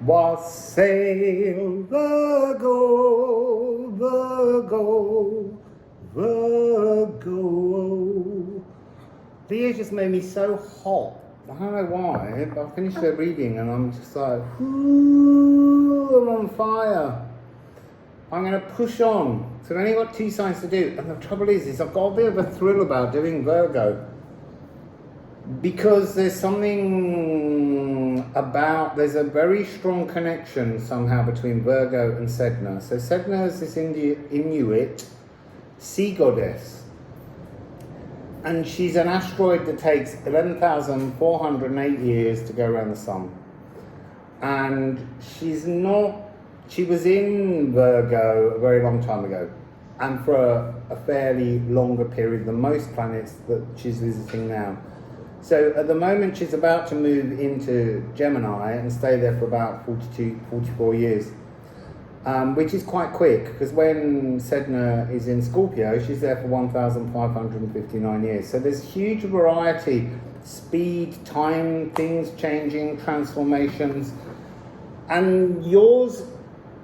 Wassail, Virgo, Virgo, Virgo. The year just made me so hot. I don't know why, but I finished the reading and I'm just like, ooh, I'm on fire. I'm going to push on. So I've only got 2 signs to do. And the trouble is I've got a bit of a thrill about doing Virgo. Because there's something about, there's a very strong connection somehow between Virgo and Sedna. So Sedna is this Inuit sea goddess. And she's an asteroid that takes 11,408 years to go around the sun. And she was in Virgo a very long time ago. And for a fairly longer period than most planets that she's visiting now. So at the moment she's about to move into Gemini and stay there for about 44 years. Which is quite quick, because when Sedna is in Scorpio, she's there for 1,559 years. So there's huge variety, speed, time, things changing, transformations. And yours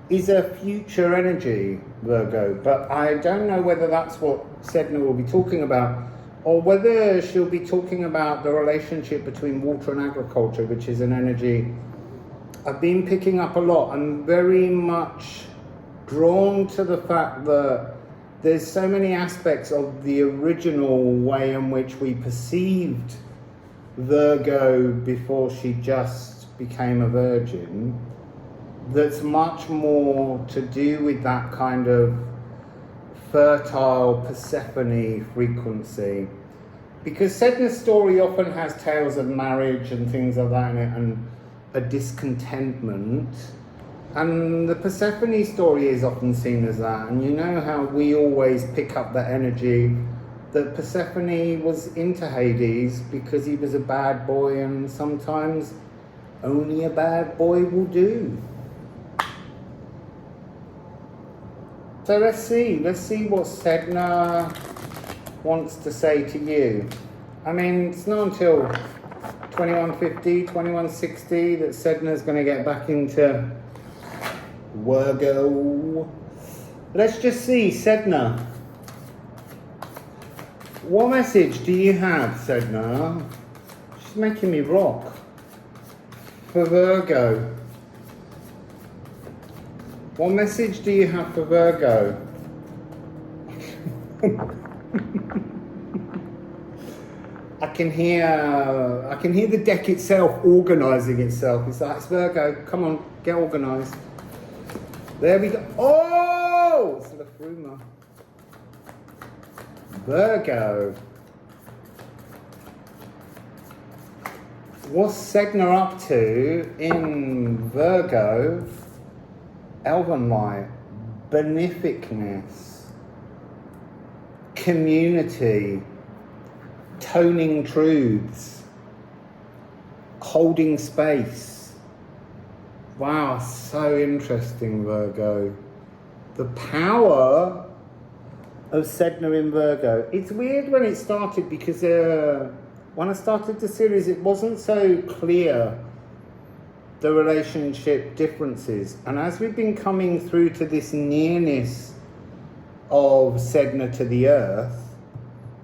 is a future energy, Virgo, but I don't know whether that's what Sedna will be talking about, or whether she'll be talking about the relationship between water and agriculture, which is an energy I've been picking up a lot. I'm very much drawn to the fact that there's so many aspects of the original way in which we perceived Virgo before she just became a virgin, that's much more to do with that kind of fertile Persephone frequency. Because Sedna's story often has tales of marriage and things like that in it, and a discontentment, and the Persephone story is often seen as that. And you know how we always pick up that energy that Persephone was into Hades because he was a bad boy, and sometimes only a bad boy will do. So let's see what Sedna wants to say to you. I mean, it's not until 2150, 2160 that Sedna's going to get back into Virgo. Let's just see, Sedna. What message do you have, Sedna? She's making me rock. For Virgo. What message do you have for Virgo? I can hear the deck itself organising itself. It's like, it's Virgo, come on, get organised. There we go. Oh, it's Liffruma. Virgo. What's Sedna up to in Virgo? Elven light, beneficness, community, toning truths, holding space. Wow, so interesting, Virgo. The power of Sedna in Virgo. It's weird when it started, because when I started the series, it wasn't so clear, the relationship differences. And as we've been coming through to this nearness of Sedna to the earth,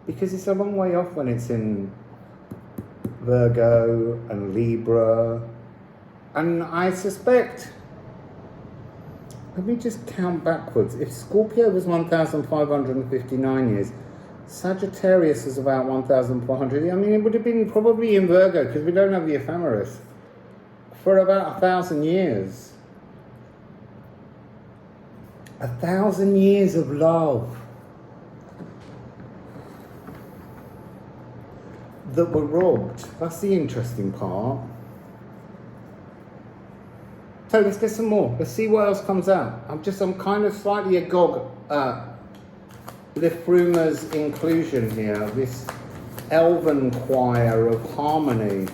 because it's a long way off when it's in Virgo and Libra. And I suspect, let me just count backwards. If Scorpio was 1,559 years, Sagittarius is about 1,400. I mean, it would have been probably in Virgo, because we don't have the ephemeris, for about 1,000 years. 1,000 years of love that were robbed. That's the interesting part. So let's get some more. Let's see what else comes out. I'm kind of slightly agog at Liffruma's inclusion here, this elven choir of harmony.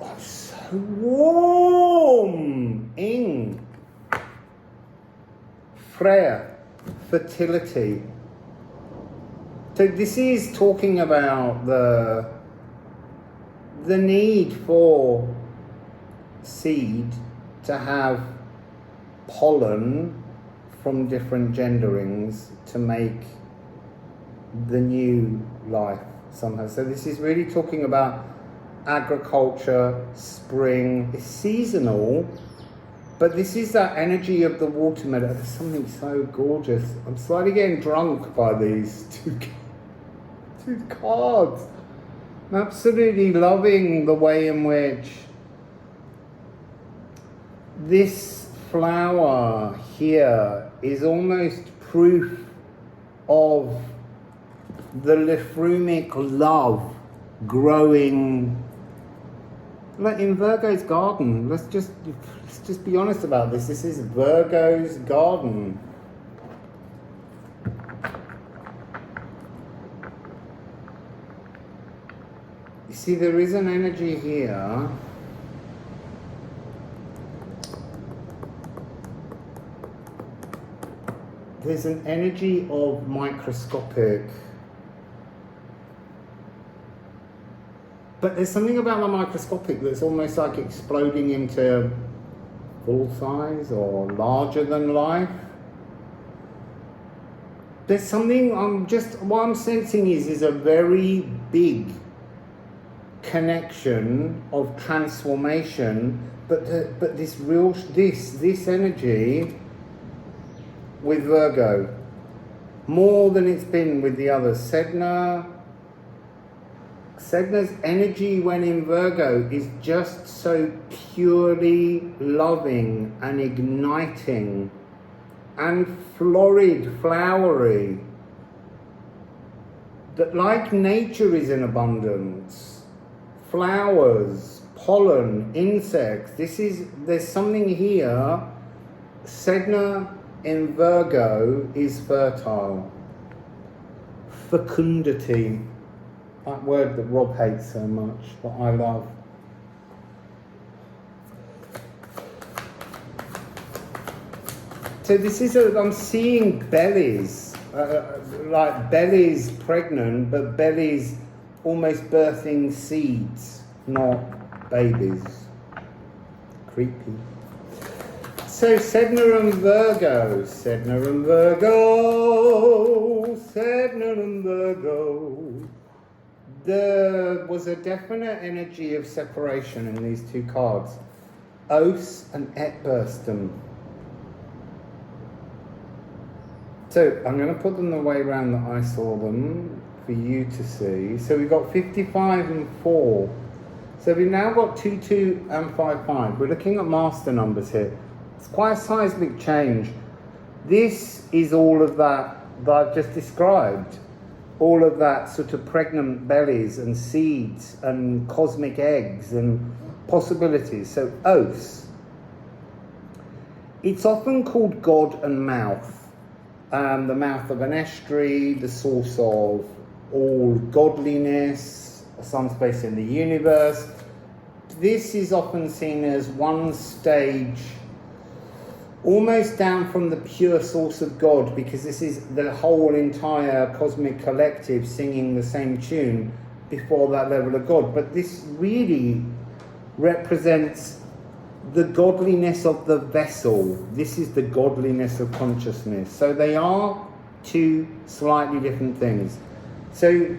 Oh, so warm. Ing. Freya. Fertility. So this is talking about the need for seed to have pollen from different genderings to make the new life somehow. So this is really talking about agriculture, spring. It's seasonal, but this is that energy of the watermelon. There's something so gorgeous. I'm slightly getting drunk by these two cards. I'm absolutely loving the way in which this flower here is almost proof of the Liffrumic love growing like in Virgo's garden. Let's just be honest about this. This is Virgo's garden. You see, there is an energy here. There's an energy of microscopic. But there's something about the microscopic that's almost like exploding into full size or larger than life. There's something, what I'm sensing is a very big connection of transformation, but this energy with Virgo, more than it's been with the others. Sedna's energy when in Virgo is just so purely loving and igniting and florid, flowery, that like nature is in abundance, flowers, pollen, insects, there's something here. Sedna in Virgo is fertile. Fecundity. That word that Rob hates so much, but I love. So this is I'm seeing bellies, like bellies pregnant, but bellies almost birthing seeds, not babies. Creepy. So Sedna and Virgo, Sedna and Virgo, Sedna and Virgo. There was a definite energy of separation in these two cards. Os and Etburstum. So I'm going to put them the way around that I saw them for you to see. So we've got 55 and 4. So we've now got 2, 2 and 5, 5. We're looking at master numbers here. It's quite a seismic change. This is all of that I've just described. All of that sort of pregnant bellies and seeds and cosmic eggs and possibilities. So Os. It's often called God and mouth. The mouth of an estuary, the source of all godliness, some space in the universe. This is often seen as one stage almost down from the pure source of God, because this is the whole entire cosmic collective singing the same tune before that level of God. But this really represents the godliness of the vessel. This is the godliness of consciousness. So they are two slightly different things. So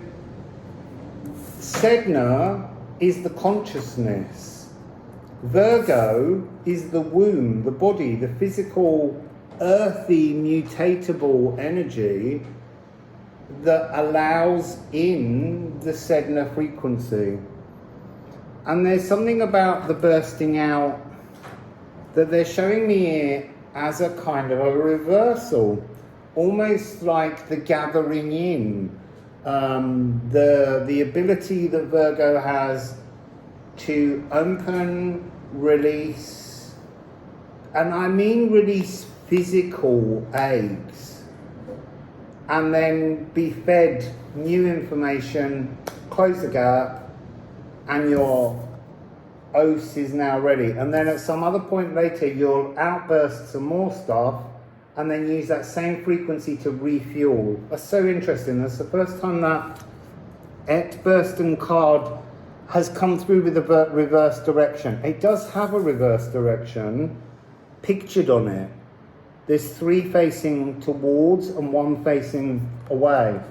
Sedna is the consciousness. Virgo is the womb, the body, the physical, earthy, mutatable energy that allows in the Sedna frequency. And there's something about the bursting out that they're showing me here as a kind of a reversal, almost like the gathering in, the ability that Virgo has to open, release, and I mean release physical eggs, and then be fed new information, close the gap, and your Os is now ready. And then at some other point later, you'll outburst some more stuff, and then use that same frequency to refuel. That's so interesting. That's the first time that Etburstum card has come through with a reverse direction. It does have a reverse direction pictured on it. There's 3 facing towards and 1 facing away.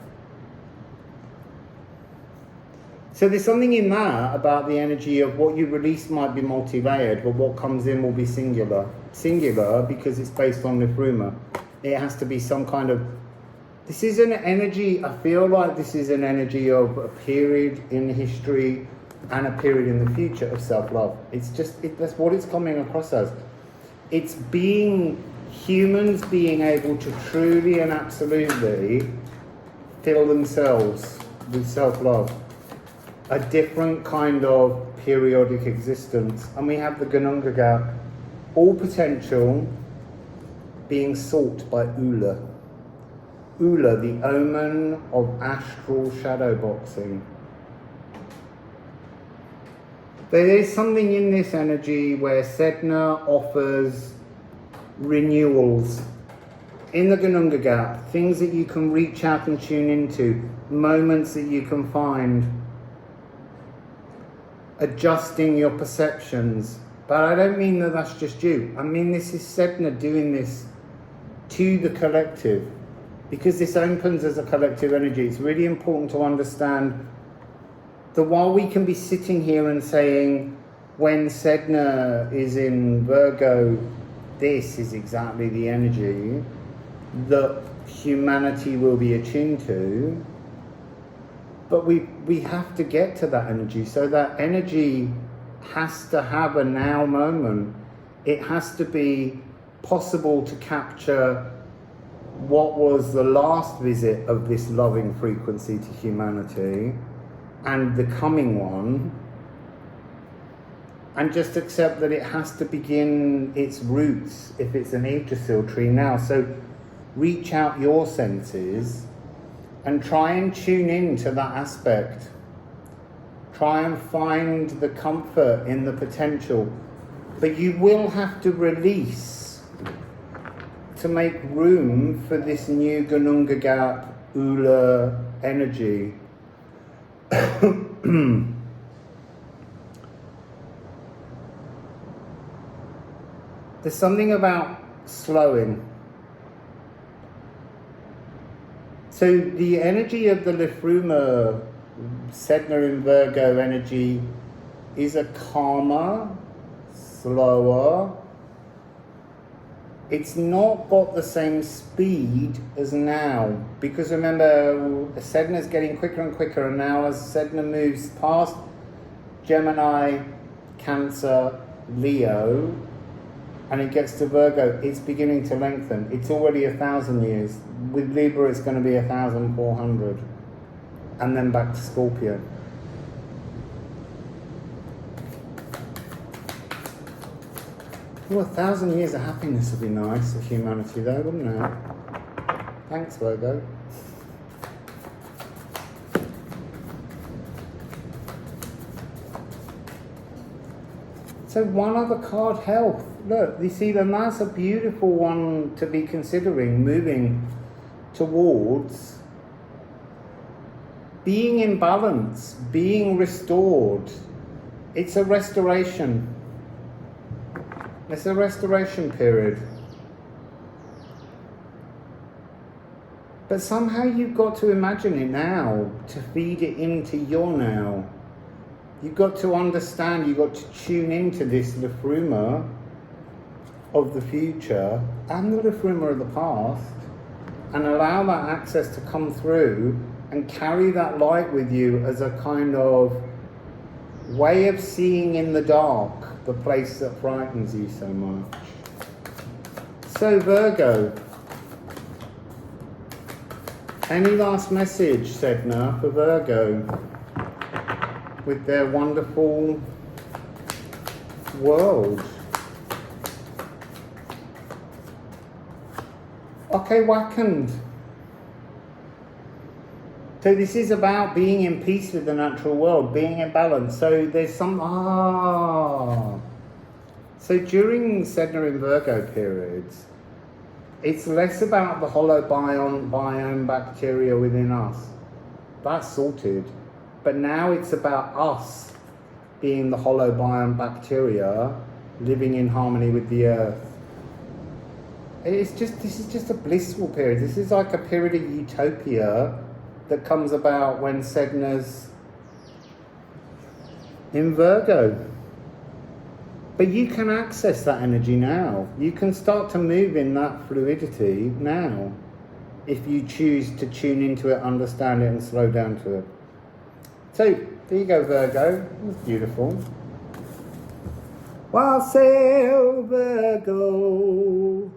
So there's something in that about the energy of what you release might be multi-layered, but what comes in will be singular. Singular because it's based on Liffruma. It has to be some kind of... This is an energy, I feel like this is an energy of a period in history and a period in the future of self-love. It's just, that's what it's coming across as. It's humans being able to truly and absolutely fill themselves with self-love. A different kind of periodic existence. And we have the Gununga gap, all potential being sought by Ula. Ula, the omen of astral shadow boxing. There is something in this energy where Sedna offers renewals. In the Gununga gap, things that you can reach out and tune into, moments that you can find, adjusting your perceptions. But I don't mean that that's just you. I mean this is Sedna doing this to the collective, because this opens as a collective energy. It's really important to understand that while we can be sitting here and saying, when Sedna is in Virgo, this is exactly the energy that humanity will be attuned to, but we have to get to that energy. So that energy has to have a now moment. It has to be possible to capture what was the last visit of this loving frequency to humanity and the coming one, and just accept that it has to begin its roots if it's an Yggdrasil tree now. So reach out your senses and try and tune in to that aspect. Try and find the comfort in the potential. But you will have to release to make room for this new Gununga gap, Ula energy. There's something about slowing. So the energy of the Liffruma, Sedna and Virgo energy is a calmer, slower. It's not got the same speed as now, because remember, Sedna's getting quicker and quicker, and now as Sedna moves past Gemini, Cancer, Leo, and it gets to Virgo, it's beginning to lengthen. It's already 1,000 years. With Libra, it's going to be 1,400. And then back to Scorpio. Well, 1,000 years of happiness would be nice for humanity though, wouldn't it? Thanks, Virgo. So one other card, health. Look, you see, then that's a beautiful one to be considering, moving towards being in balance, being restored. It's a restoration. It's a restoration period. But somehow you've got to imagine it now, to feed it into your now. You've got to understand, you've got to tune into this Liffruma of the future and the Liffruma of the past, and allow that access to come through and carry that light with you as a kind of way of seeing in the dark the place that frightens you so much. So Virgo, any last message, Sedna, for Virgo with their wonderful world? Okay, Wakand. So this is about being in peace with the natural world, being in balance. So there's some, So during Sedna and Virgo periods, it's less about the hollow biome bacteria within us. That's sorted. But now it's about us being the hollow biome bacteria living in harmony with the earth. This is just a blissful period. This is like a period of utopia that comes about when Sedna's in Virgo. But you can access that energy now. You can start to move in that fluidity now if you choose to tune into it, understand it, and slow down to it. So, there you go, Virgo. It's beautiful. Wassail, Virgo.